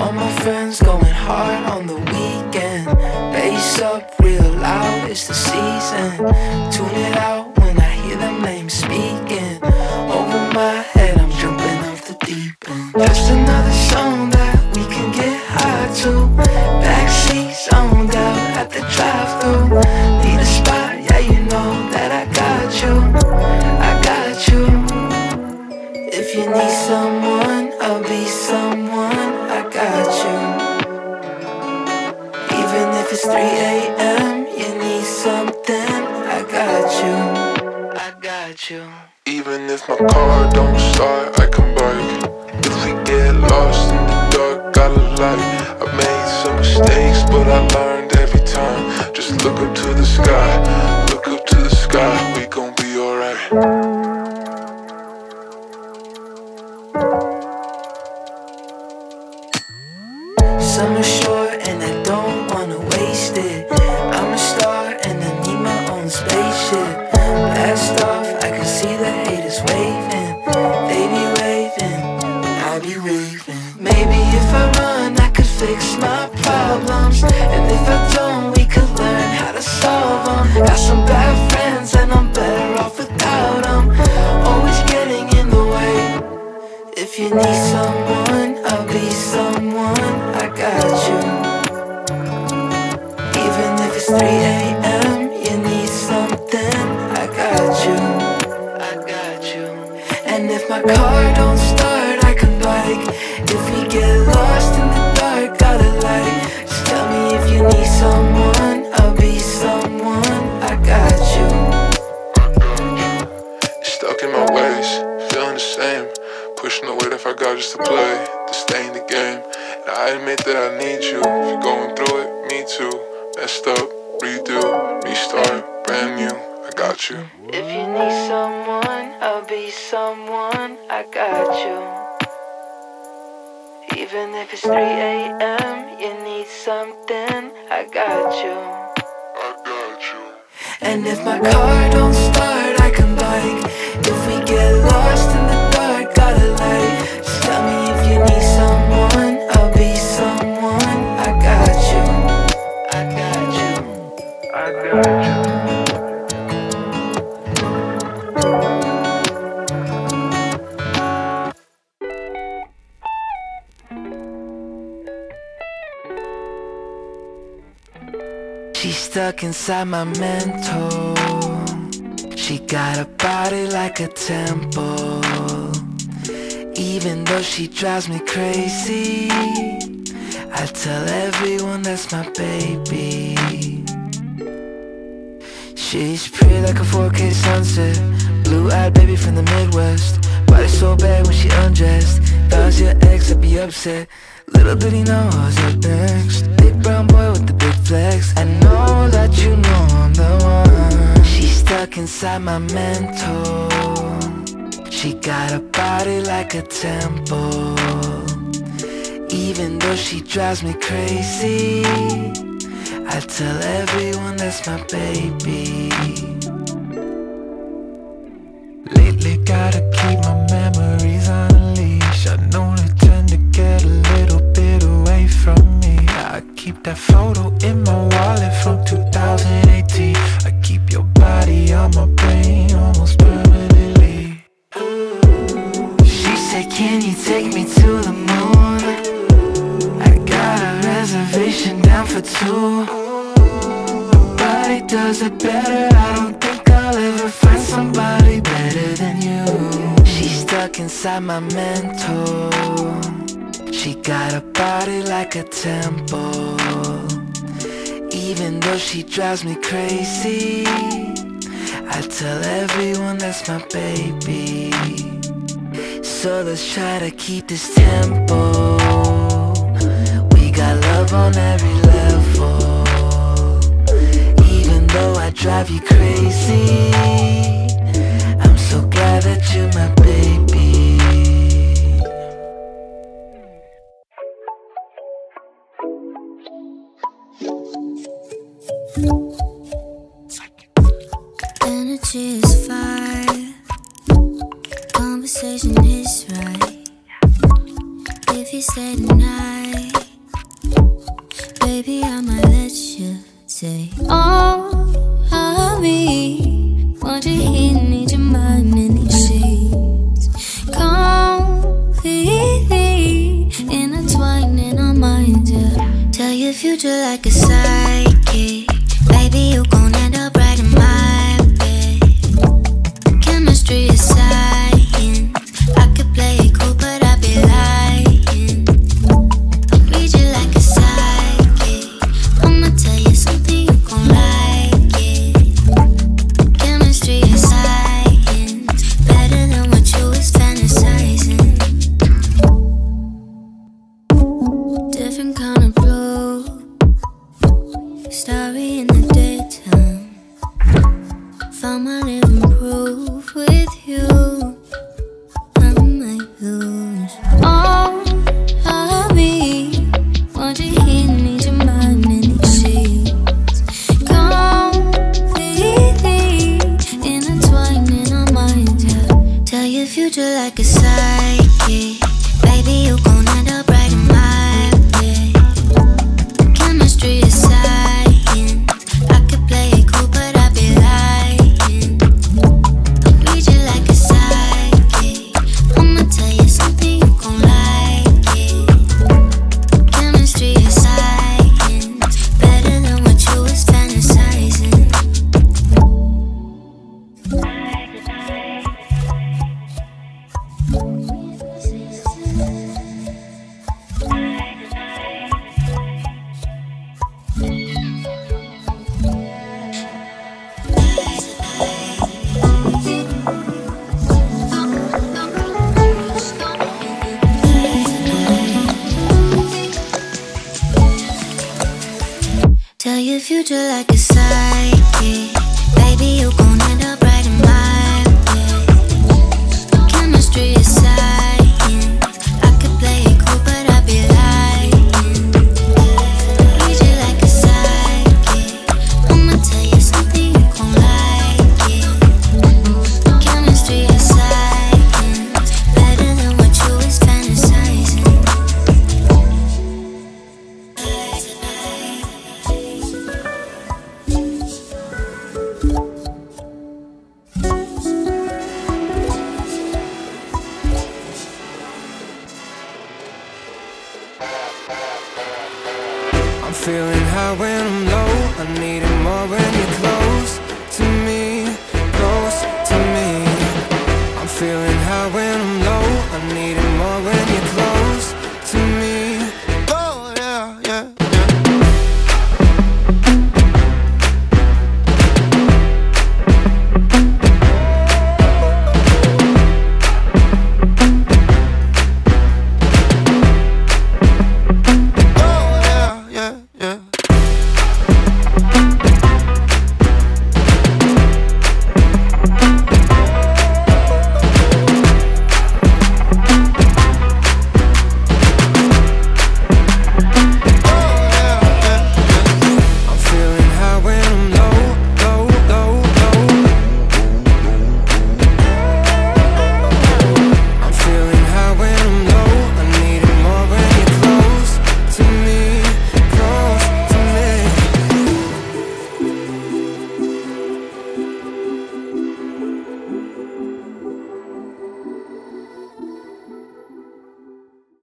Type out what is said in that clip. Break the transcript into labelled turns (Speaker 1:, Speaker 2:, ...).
Speaker 1: All my friends going hard on the weekend. Bass up real loud, it's the season. Tune it out when I hear them names speaking. Over my head, I'm jumping off the deep end. Just another song that we can get high to. Backseat zoned out at the drive-thru. Need a spot, yeah, you know that I got you. I got you. If you need someone, I'll be someone. I got you. Even if it's 3 AM, you need something. I got you. I got you.
Speaker 2: Even if my car don't start, I can bike. If we get lost in the dark, got a light. I made some mistakes, but I learned every time. Just look up to the sky, look up to the sky. We gon' be alright.
Speaker 1: Summer short and I don't wanna waste it. I'm a star and I need my own spaceship. Blast off, I can see the haters waving. They be waving, I be raving. Maybe if I run, I could fix my problems. And if I don't, we could learn how to solve them. Got some bad friends and I'm better off without them. Always getting in the way. If you need someone, I'll be someone. I got you. Even if it's 3 AM, you need something. I got you. I got you. And if my car don't start, I can bike. If we get lost in the dark, got a light. Just tell me if you need someone, I'll be someone. I got you.
Speaker 2: Stuck in my ways, feeling the same. Pushing the weight if I got just to play, to stay in the game. And I admit that I need you. If you're going through it, me too. Messed up, redo, restart, brand new. I got you.
Speaker 1: If you need someone, I'll be someone. I got you. Even if it's 3 AM, you need something. got you. And if my car don't start, I can bike. If we get lost in the dark, got a light. Just tell me if you need someone, I'll be someone. I got you. I got you. I got you. She's stuck inside my mental. She got a body like a temple. Even though she drives me crazy, I tell everyone that's my baby. She's pretty like a 4K sunset. Blue-eyed baby from the Midwest. Body so bad when she undressed. If I was your ex, I'd be upset. Little did he know I was up next. Big brown boy with the big flex. I know that you know I'm the one. She's stuck inside my mental. She got a body like a temple. Even though she drives me crazy, I tell everyone that's my baby. Lately gotta keep my memories on a leash. I know they tend to get a little bit away from me. I keep that photo in my wallet from 2018. I keep your body on my brain almost permanently. She said, can you take me to the moon? I got a reservation down for two. Nobody does it better. I don't think I'll ever find somebody better than you. She's stuck inside my mental. She got a body like a temple. Even though she drives me crazy, I tell everyone that's my baby. So let's try to keep this tempo. We got love on every level. Even though I drive you crazy, I'm so glad that you're my baby.
Speaker 3: Energy is fire, conversation is right. If you stay tonight, baby, I might let you say, oh, me. Want you here, need your mind in these sheets. Completely intertwined in our minds, yeah. Tell your future like a psychic. Baby, you gon' end up right in my bed. Chemistry is science. I could play it cool, but I'd be lying. Read you like a psychic. I'ma tell you something, you gon' like it. Chemistry is science. Better than what you was fantasizing. Different kind of blue. Starry in the daytime. Found my living proof with you. I might lose. Oh, me. Want you here, need your mind in these sheets. Completely intertwined in our minds, yeah. Tell your future like a psychic. Baby, you gon' end up right in my bed. Chemistry is science. I could play it cool, but I'd be lying. Read you like a psychic. I'ma tell you something, you gon' like it. Chemistry is science. Better than what you was fantasizing. Tell your future like a psychic. Baby, you gon' end up right in my bed. Chemistry is science. I could play it cool, but I'd be lying. Read you like a psychic.
Speaker 1: I'm feeling high when I'm low, I need it more when you're close.